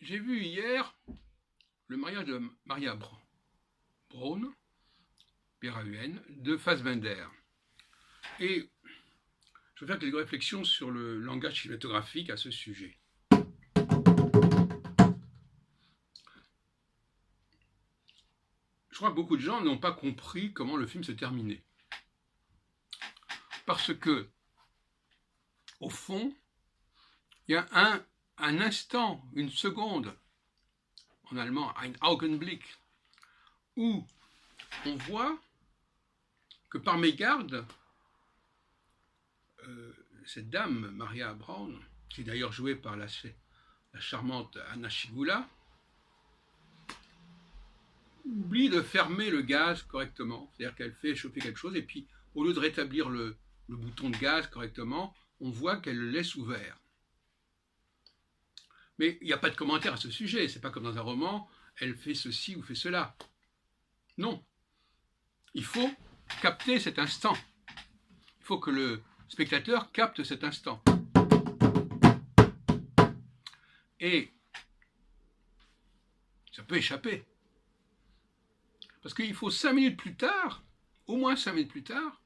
J'ai vu hier le mariage de Maria Braun, P-R-A-U-N, de Fassbinder. Et je veux faire quelques réflexions sur le langage cinématographique à ce sujet. Je crois que beaucoup de gens n'ont pas compris comment le film se terminait. Parce que, au fond, il y a un instant, une seconde, en allemand, ein Augenblick, où on voit que par mégarde, cette dame, Maria Braun, qui est d'ailleurs jouée par la charmante Anna Schygulla, oublie de fermer le gaz correctement. C'est-à-dire qu'elle fait chauffer quelque chose et puis, au lieu de rétablir le bouton de gaz correctement, on voit qu'elle le laisse ouvert. Mais il n'y a pas de commentaire à ce sujet. C'est pas comme dans un roman, elle fait ceci ou fait cela. Non. Il faut capter cet instant. Il faut que le spectateur capte cet instant. Et ça peut échapper. Parce qu'il faut 5 minutes plus tard, au moins 5 minutes plus tard,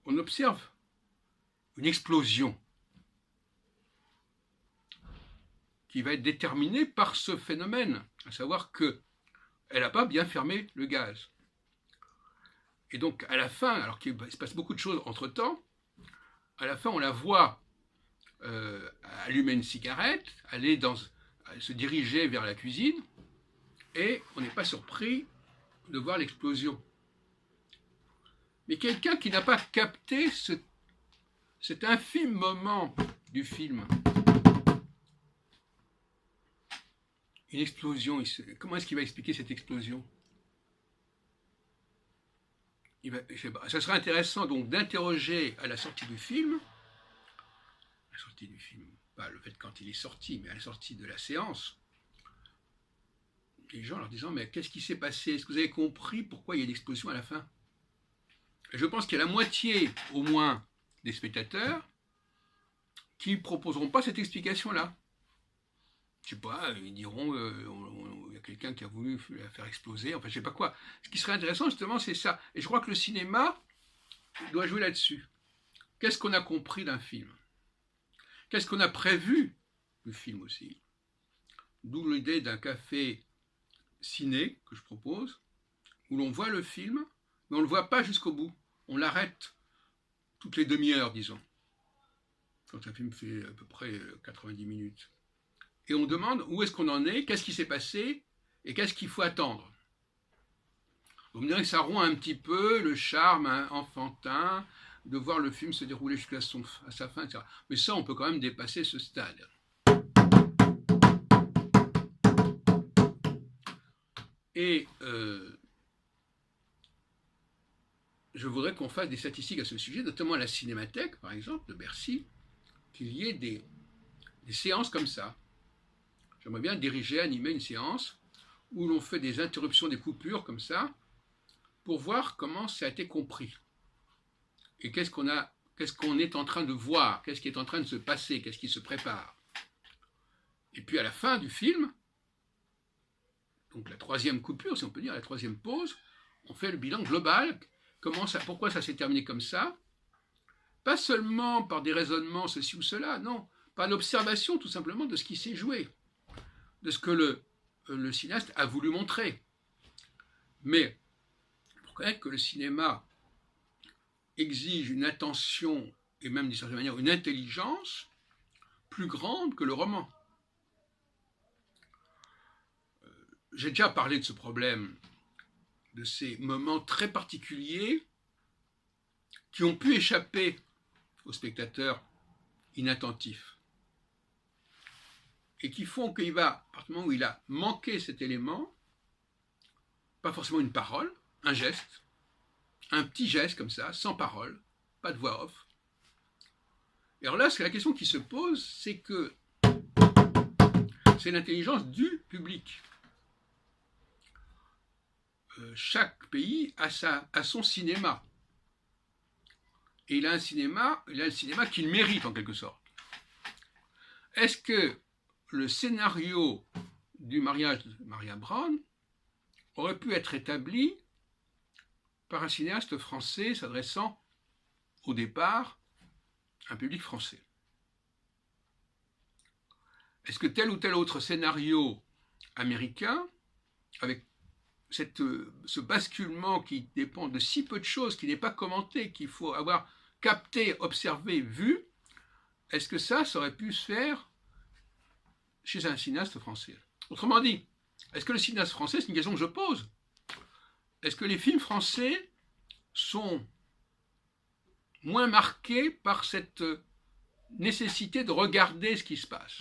on observe une explosion qui va être déterminée par ce phénomène, à savoir qu'elle n'a pas bien fermé le gaz. Et donc, à la fin, alors qu'il se passe beaucoup de choses entre-temps, à la fin, on la voit allumer une cigarette, se diriger vers la cuisine, et on n'est pas surpris de voir l'explosion. Mais quelqu'un qui n'a pas capté cet infime moment du film, une explosion, comment est-ce qu'il va expliquer cette explosion ? Ça serait intéressant donc d'interroger à la sortie du film, pas le fait quand il est sorti, mais à la sortie de la séance, les gens leur disant mais qu'est-ce qui s'est passé ? Est-ce que vous avez compris pourquoi il y a une explosion à la fin ? Et je pense qu'il y a la moitié au moins des spectateurs qui ne proposeront pas cette explication-là. Je sais pas, ils diront il y a quelqu'un qui a voulu la faire exploser, enfin je sais pas quoi. Ce qui serait intéressant justement c'est ça. Et je crois que le cinéma doit jouer là-dessus. Qu'est-ce qu'on a compris d'un film ? Qu'est-ce qu'on a prévu du film aussi ? D'où l'idée d'un café ciné que je propose, où l'on voit le film, mais on ne le voit pas jusqu'au bout. On l'arrête toutes les demi-heures, disons. Quand un film fait à peu près 90 minutes. Et on demande où est-ce qu'on en est, qu'est-ce qui s'est passé, et qu'est-ce qu'il faut attendre. Vous me direz que ça rompt un petit peu le charme enfantin de voir le film se dérouler jusqu'à sa fin, etc. Mais ça, on peut quand même dépasser ce stade. Et je voudrais qu'on fasse des statistiques à ce sujet, notamment à la Cinémathèque, par exemple, de Bercy, qu'il y ait des séances comme ça. J'aimerais bien diriger, animer une séance où l'on fait des interruptions, des coupures comme ça, pour voir comment ça a été compris. Et qu'est-ce qu'on est en train de voir, qu'est-ce qui est en train de se passer, qu'est-ce qui se prépare. Et puis à la fin du film, donc la troisième coupure, si on peut dire, la troisième pause, on fait le bilan global, pourquoi ça s'est terminé comme ça, pas seulement par des raisonnements ceci ou cela, non, par l'observation tout simplement de ce qui s'est joué, de ce que le cinéaste a voulu montrer. Mais il faut connaître que le cinéma exige une attention et même d'une certaine manière une intelligence plus grande que le roman. J'ai déjà parlé de ce problème, de ces moments très particuliers qui ont pu échapper au spectateur inattentif et qui font qu'il va, à partir du moment où il a manqué cet élément, pas forcément une parole, un geste, un petit geste comme ça, sans parole, pas de voix off. Et alors là, la question qui se pose, c'est que c'est l'intelligence du public. Chaque pays a son cinéma. Et il a le cinéma qu'il mérite en quelque sorte. Est-ce que le scénario du mariage de Maria Brown aurait pu être établi par un cinéaste français s'adressant au départ à un public français. Est-ce que tel ou tel autre scénario américain, avec ce basculement qui dépend de si peu de choses, qui n'est pas commenté, qu'il faut avoir capté, observé, vu, est-ce que ça aurait pu se faire chez un cinéaste français? Autrement dit, est-ce que le cinéaste français, c'est une question que je pose, est-ce que les films français sont moins marqués par cette nécessité de regarder ce qui se passe?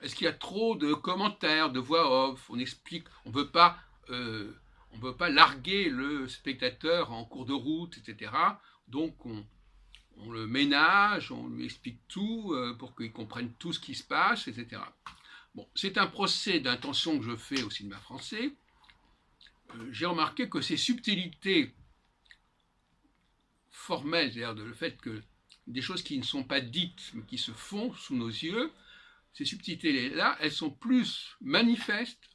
Est-ce qu'il y a trop de commentaires, de voix off? On explique, on ne veut pas larguer le spectateur en cours de route, etc. Donc on le ménage, on lui explique tout pour qu'il comprenne tout ce qui se passe, etc. Bon, c'est un procès d'intention que je fais au cinéma français. J'ai remarqué que ces subtilités formelles, c'est-à-dire le fait que des choses qui ne sont pas dites, mais qui se font sous nos yeux, ces subtilités-là, elles sont plus manifestes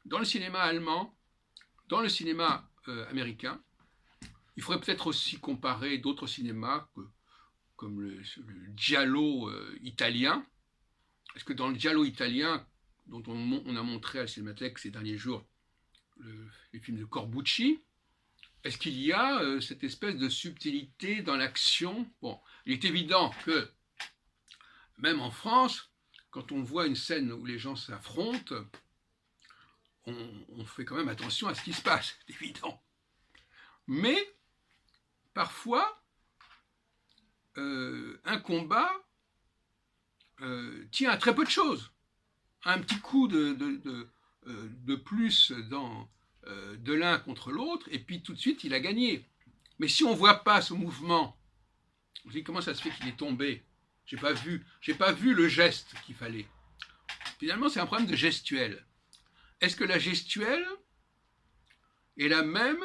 dans le cinéma allemand, dans le cinéma américain. Il faudrait peut-être aussi comparer d'autres cinémas comme le giallo italien. Est-ce que dans le giallo italien, dont on a montré à la Cinémathèque ces derniers jours les films de Corbucci, est-ce qu'il y a cette espèce de subtilité dans l'action? Bon, il est évident que même en France, quand on voit une scène où les gens s'affrontent, on fait quand même attention à ce qui se passe, c'est évident. Mais parfois, un combat tient à très peu de choses. Un petit coup de plus de l'un contre l'autre, et puis tout de suite, il a gagné. Mais si on ne voit pas ce mouvement, on se dit comment ça se fait qu'il est tombé? J'ai pas vu le geste qu'il fallait. Finalement, c'est un problème de gestuelle. Est-ce que la gestuelle est la même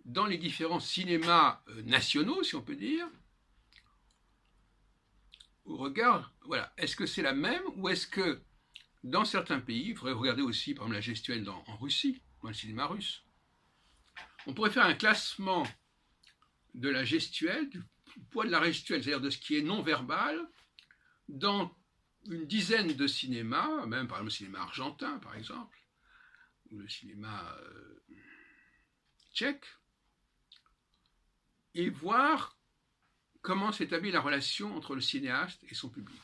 dans les différents cinémas nationaux, si on peut dire, au regard, voilà, est-ce que c'est la même, ou est-ce que dans certains pays, il faudrait regarder aussi par exemple la gestuelle en Russie, dans le cinéma russe. On pourrait faire un classement de la gestuelle, du poids de la gestuelle, c'est-à-dire de ce qui est non-verbal, dans une dizaine de cinémas, même par exemple le cinéma argentin, par exemple, ou le cinéma tchèque, et voir comment s'établit la relation entre le cinéaste et son public.